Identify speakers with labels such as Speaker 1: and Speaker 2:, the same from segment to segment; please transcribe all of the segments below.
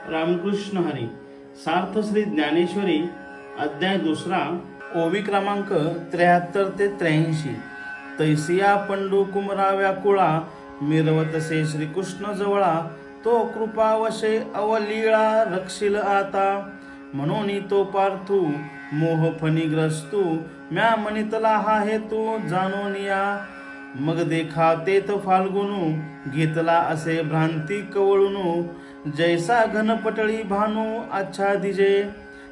Speaker 1: रामकृष्ण हरी. सार्थ श्री ज्ञानेश्वरी अध्याय 2 ओवी क्रमांक 73 ते 83. तैसिया पंडू कुमरा व्याकुळा मिरवतसे श्रीकृष्ण जवळा तो कृपावशे अवलीळा रक्षिल आता म्हणून तो पार्थू मोह फणीग्रस्तू म्या मनितला हा हेतू जाणोनिया मग देखा तेथ फाल्गुनू घेतला असे भ्रांती कवळूनू जैसा घनपटळी भानू आच्छादिजे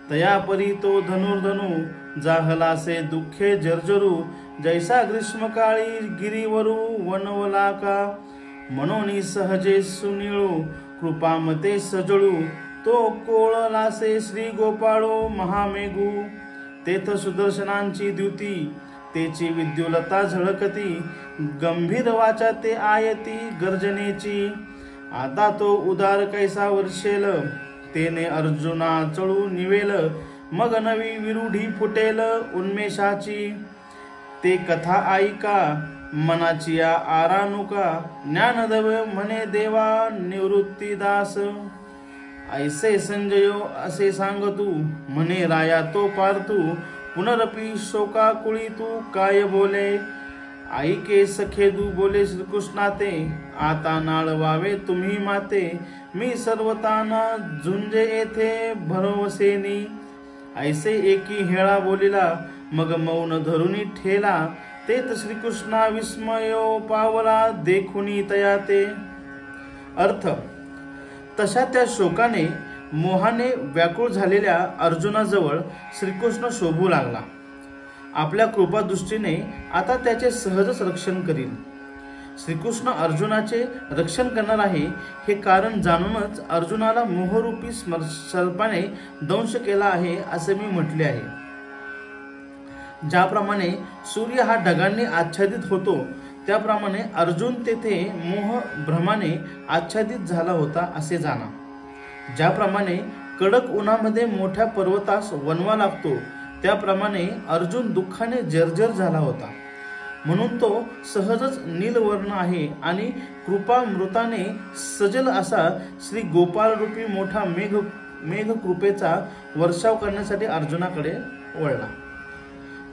Speaker 1: तया परी तो धनुर्धनू जाहलासे दुःखे जर्जरू जैसा ग्रीष्मकाळी गिरीवरू वनवला का म्हणून सहजे सुनिळू कृपामते सजळू तो कोळलासे श्री गोपाळो महामेघू तेथ सुदर्शनांची द्युती तेची विद्युलता झळकती गंभीर वाचा ते आयती गर्जनेची आता तो उदार कैसा वर्षेल तेने अर्जुना चळू निवेल मग नवी विरुढी फुटेल उन्मेषाची ते कथा ऐका मनाची या आरानुका ज्ञानदेव म्हणे देवा निवृत्तीदास ऐसे संजयो असे सांगतू म्हणे राया तो पार्थू पुनरपी शोकाकुळी तू काय बोले ऐके सखेदू बोले श्रीकृष्णाते आता नाळ वावे तुम्ही माते मी सर्वताना झुंजे येथे भरवसेनी ऐसे एकी हेळा बोलिला मग मौन धरुनी ठेला तेत श्रीकृष्णा विस्मयो पावला देखुनी तया ते. अर्थ तशा त्या शोकाने मोहाने व्याकुळ झालेल्या अर्जुनाजवळ श्रीकृष्ण शोभू लागला. आपल्या कृपादृष्टीने आता त्याचे सहजच रक्षण करील. श्रीकृष्ण अर्जुनाचे रक्षण करणार आहे हे कारण जाणूनच अर्जुनाला मोहरूपी सर्पाने दंश केला आहे असे मी म्हटले आहे. ज्याप्रमाणे सूर्य हा ढगांनी आच्छादित होतो त्याप्रमाणे अर्जुन तेथे मोह भ्रमाने आच्छादित झाला होता असे जाणा. ज्याप्रमाणे कडक उन्हामध्ये मोठ्या पर्वतास वणवा लागतो त्याप्रमाणे अर्जुन दुःखाने जर्जर झाला होता. म्हणून तो सहजच नीलवर्ण आहे आणि कृपामृताने सजल असा श्री गोपाल रूपी मोठा मेघ कृपेचा वर्षाव करण्यासाठी अर्जुनाकडे वळला.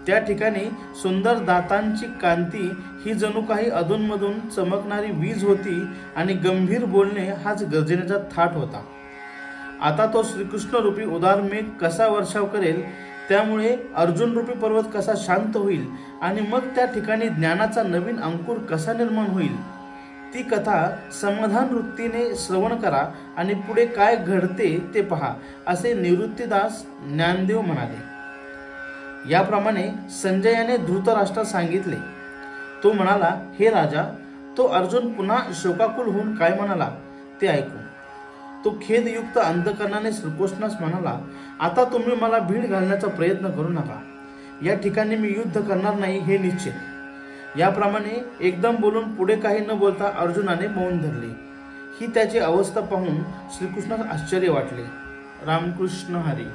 Speaker 1: त्या ठिकाणी सुंदर दातांची कांती ही जणू काही अधूनमधून चमकणारी वीज होती आणि गंभीर बोलणे हाच गर्जनेचा थाट होता. आता तो श्रीकृष्ण रूपी उदार मेघ कसा वर्षाव करेल त्यामुळे अर्जुन रूपी पर्वत कसा शांत होईल आणि मग त्या ठिकाणी ज्ञानाचा नवीन अंकुर कसा निर्माण होईल ती कथा समाधान वृत्तीने श्रवण करा आणि पुढे काय घडते ते पहा असे निवृत्तीदास ज्ञानदेव म्हणाले. याप्रमाणे संजयाने धृतराष्ट्रास सांगितले. तो म्हणाला, हे राजा, तो अर्जुन पुन्हा शोकाकुल होऊन काय म्हणाला ते ऐकू. तो खेदयुक्त अंतकरणाने श्रीकृष्णास म्हणाला, आता तुम्ही मला भीड घालण्याचा प्रयत्न करू नका. या ठिकाणी मी युद्ध करणार नाही हे निश्चित. याप्रमाणे एकदम बोलून पुढे काही न बोलता अर्जुनाने मौन धरले. ही त्याची अवस्था पाहून श्रीकृष्णास आश्चर्य वाटले. रामकृष्ण हरी.